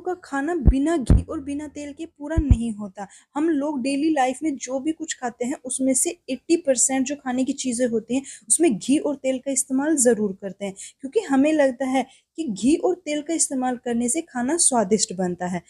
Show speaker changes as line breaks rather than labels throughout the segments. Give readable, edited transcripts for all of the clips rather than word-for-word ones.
का खाना बिना घी और बिना तेल के पूरा नहीं होता। हम लोग डेली लाइफ में जो भी कुछ खाते हैं उसमें से 80% जो खाने की चीज़ें होती हैं उसमें घी और तेल का इस्तेमाल ज़रूर करते हैं, क्योंकि हमें लगता है कि घी और तेल का इस्तेमाल करने से खाना स्वादिष्ट बनता है।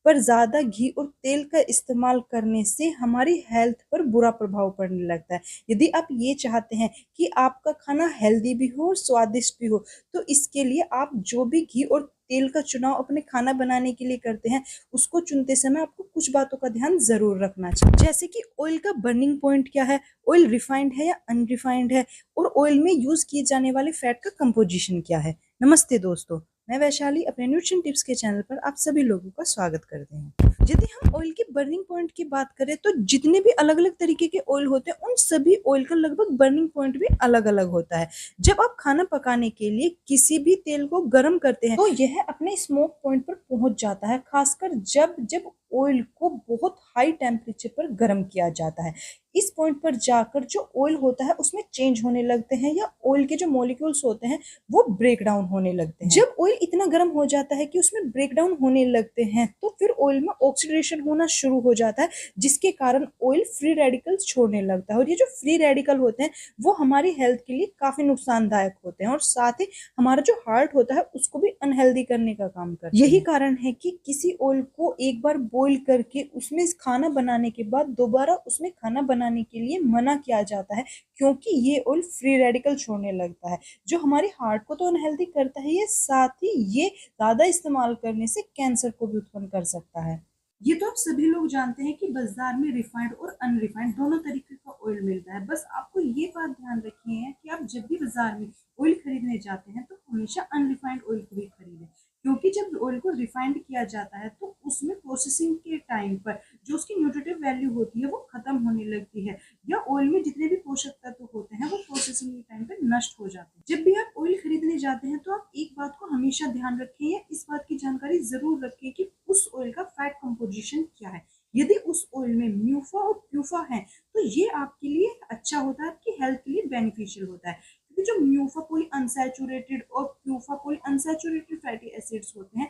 पर ज़्यादा घी और तेल का इस्तेमाल करने से हमारी हेल्थ पर बुरा प्रभाव पड़ने लगता है। यदि आप ये चाहते हैं कि आपका खाना हेल्दी भी हो और स्वादिष्ट भी हो, तो इसके लिए आप जो भी घी और तेल का चुनाव अपने खाना बनाने के लिए करते हैं, उसको चुनते समय आपको कुछ बातों का ध्यान ज़रूर रखना चाहिए। जैसे कि ऑयल का बर्निंग पॉइंट क्या है, ऑयल रिफाइंड है या अनरिफाइंड है, और ऑयल में यूज़ किए जाने वाले फैट का कंपोजिशन क्या है। नमस्ते दोस्तों, मैं वैशाली अपने न्यूट्रिशन टिप्स के चैनल पर आप सभी लोगों का स्वागत करते हैं। यदि हम ऑयल के बर्निंग पॉइंट की बात करें तो जितने भी अलग अलग तरीके के ऑयल होते हैं उन सभी ऑयल का लगभग बर्निंग पॉइंट भी अलग अलग होता है। जब आप खाना पकाने के लिए किसी भी तेल को गर्म करते हैं तो यह अपने स्मोक पॉइंट पर पहुंच जाता है, खासकर जब जब ऑयल को बहुत हाई टेम्परेचर पर गर्म किया जाता है। इस पॉइंट पर जाकर जो ऑयल होता है उसमें चेंज होने लगते हैं, या ऑयल के जो मॉलिक्यूल्स होते हैं वो ब्रेक डाउन होने लगते हैं। जब ऑयल इतना गर्म हो जाता है कि उसमें ब्रेक डाउन होने लगते हैं तो फिर ऑयल में ऑक्सीडेशन होना शुरू हो जाता है, जिसके कारण ऑयल फ्री रेडिकल्स छोड़ने लगता है। और ये जो फ्री रेडिकल होते हैं वो हमारी हेल्थ के लिए काफी नुकसानदायक होते हैं, और साथ ही हमारा जो हार्ट होता है उसको भी अनहेल्दी करने का काम करते हैं। यही कारण है कि किसी ऑयल को एक बार बॉईल करके उसमें खाना बनाने के बाद दोबारा उसमें खाना बनाने के लिए मना किया जाता है, क्योंकि ये ऑयल फ्री रेडिकल छोड़ने लगता है, जो हमारे हार्ट को तो अनहेल्दी करता है, ये साथ ही ये ज्यादा इस्तेमाल करने से कैंसर को भी उत्पन्न कर सकता है। ये तो आप सभी लोग जानते हैं कि बाजार में रिफाइंड और अनरिफाइंड दोनों तरीके का ऑयल मिलता है। बस आपको ये बात ध्यान रखनी है कि आप जब भी बाजार में ऑयल खरीदने जाते हैं तो हमेशा अनरिफाइंड ऑयल को ही खरीदें, क्योंकि जब ऑयल को रिफाइंड किया जाता है तो उसमें प्रोसेसिंग के टाइम पर जो उसकी न्यूट्रिटिव वैल्यू होती है वो खत्म होने लगती है, या ऑयल में जितने भी पोषक तत्व होते हैं वो प्रोसेसिंग के टाइम पर नष्ट हो जाते हैं। जब भी आप ऑयल खरीदने जाते हैं तो आप एक बात को हमेशा ध्यान रखें, या इस बात की जानकारी जरूर रखें कि उस ऑयल का फैट कंपोजिशन क्या है। यदि उस ऑयल में म्यूफा और प्यूफा है तो ये आपके लिए अच्छा होता है, आपकी हेल्थ के लिए बेनिफिशियल होता है, क्योंकि जो म्यूफा पॉली अनसैचुरेटेड और PUFA poly unsaturated fatty acids होते हैं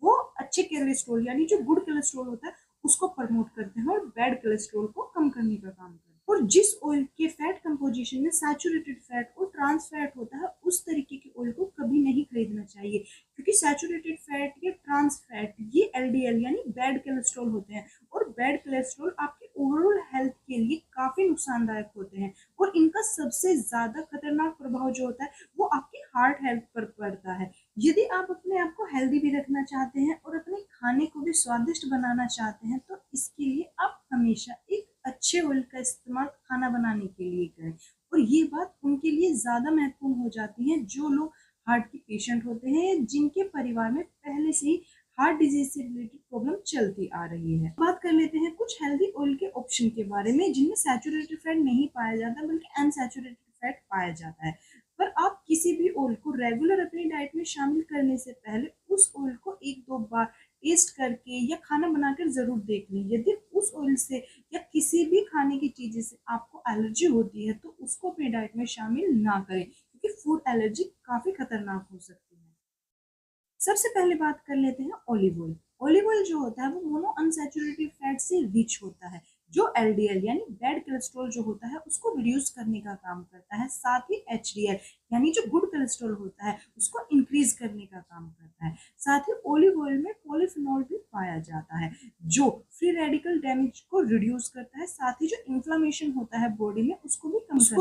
वो अच्छे कोलेस्ट्रॉल यानी जो गुड कोलेस्ट्रॉल होता है उसको प्रमोट करते हैं और बैड कोलेस्ट्रॉल को कम करने का काम करते हैं। और जिस ऑयल के फैट कंपोजिशन में सैचुरेटेड फैट और ट्रांस फैट होता है उस तरीके के ऑयल को कभी नहीं खरीदना चाहिए, क्योंकि सैचुरेटेड फैट या ट्रांस फैट ये एलडीएल यानी बैड कोलेस्ट्रॉल होते हैं, और बैड कोलेस्ट्रॉल आपके ओवरऑल हेल्थ के लिए काफी नुकसानदायक होते हैं। और इनका सबसे ज्यादा खतरनाक प्रभाव जो होता है वो आपकी हार्ट हेल्थ पर पड़ता है। यदि आप अपने आप को हेल्दी भी रखना चाहते हैं और अपने खाने को भी स्वादिष्ट बनाना चाहते हैं तो इसके लिए आप हमेशा एक अच्छे ऑयल का इस्तेमाल खाना बनाने के लिए करें। और ये बात उनके लिए ज्यादा महत्वपूर्ण हो जाती है जो लोग हार्ट के पेशेंट होते हैं, जिनके परिवार में पहले से ही हार्ट डिजीज से रिलेटेड प्रॉब्लम चलती आ रही है। बात कर लेते हैं कुछ हेल्दी ऑयल के ऑप्शन के बारे में जिनमें सैचुरेटेड फैट नहीं पाया जाता बल्कि अनसैचुरेटेड फैट पाया जाता है। पर आप किसी भी ऑयल को रेगुलर अपनी डाइट में शामिल करने से पहले उस ऑयल को एक दो बार टेस्ट करके या खाना बनाकर जरूर देख लें। यदि उस ऑयल से या किसी भी खाने की चीजें से आपको एलर्जी होती है तो उसको अपनी डाइट में शामिल ना करें, क्योंकि फूड एलर्जी काफी खतरनाक हो सकती है। सबसे पहले बात कर लेते हैं ऑलिव ऑयल। ऑलिव ऑयल जो होता है वो मोनो अनसैचुरेटेड फैट से रिच होता है, जो एलडीएल यानी बैड कोलेस्ट्रॉल जो होता है उसको रिड्यूस करने का काम करता है, साथ ही एचडीएल यानी जो गुड कोलेस्ट्रॉल होता है उसको इंक्रीज करने का काम करता है। साथ ही ऑलिव ऑयल में पॉलीफिनॉल भी पाया जाता है जो फ्री रेडिकल डैमेज को रिड्यूस करता है, साथ ही जो इन्फ्लामेशन होता है बॉडी में उसको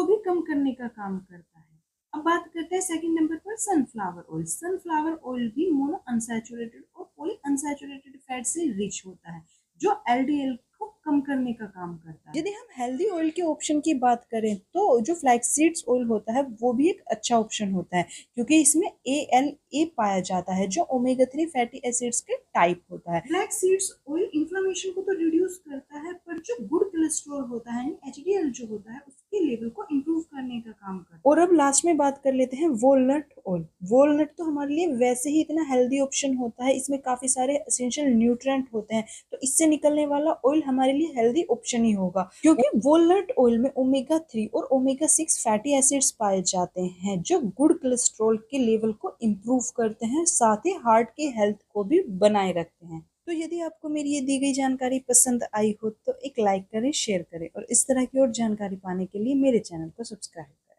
भी कम करने का काम करता है। अब बात करते हैं सेकंड नंबर पर सनफ्लावर ऑयल। सनफ्लावर ऑयल भी मोनो अनसैचुरेटेड और पॉली अनसैचुरेटेड फैट से रिच होता है जो एलडीएल को कम करने का काम करता है। यदि हम हेल्दी ऑयल के ऑप्शन की बात करें तो जो फ्लैक्स सीड्स ऑयल होता है वो भी एक अच्छा ऑप्शन होता है, क्योंकि इसमें ALA पाया जाता है जो ओमेगा 3 फैटी एसिड्स के टाइप होता है। फ्लैक्स सीड्स ऑयल इन्फ्लेमेशन को तो रिड्यूस करता है, पर जो गुड कोलेस्ट्रॉल होता है एचडीएल जो होता है के लेवल को इम्प्रूव करने का काम करता है। और अब लास्ट में बात कर लेते हैं वॉलनट ऑयल। वॉलनट तो हमारे लिए वैसे ही इतना हेल्दी ऑप्शन होता है, इसमें काफी सारे एसेंशियल न्यूट्रिएंट होते हैं, तो इससे निकलने वाला ऑयल हमारे लिए हेल्दी ऑप्शन ही होगा, क्योंकि वॉलनट ऑयल में ओमेगा 3 और ओमेगा 6 फैटी एसिड्स पाए जाते हैं जो गुड कोलेस्ट्रॉल के लेवल को इम्प्रूव करते हैं, साथ ही हार्ट की हेल्थ को भी बनाए रखते हैं। तो यदि आपको मेरी ये दी गई जानकारी पसंद आई हो तो एक लाइक करें, शेयर करें और इस तरह की और जानकारी पाने के लिए मेरे चैनल को सब्सक्राइब करें।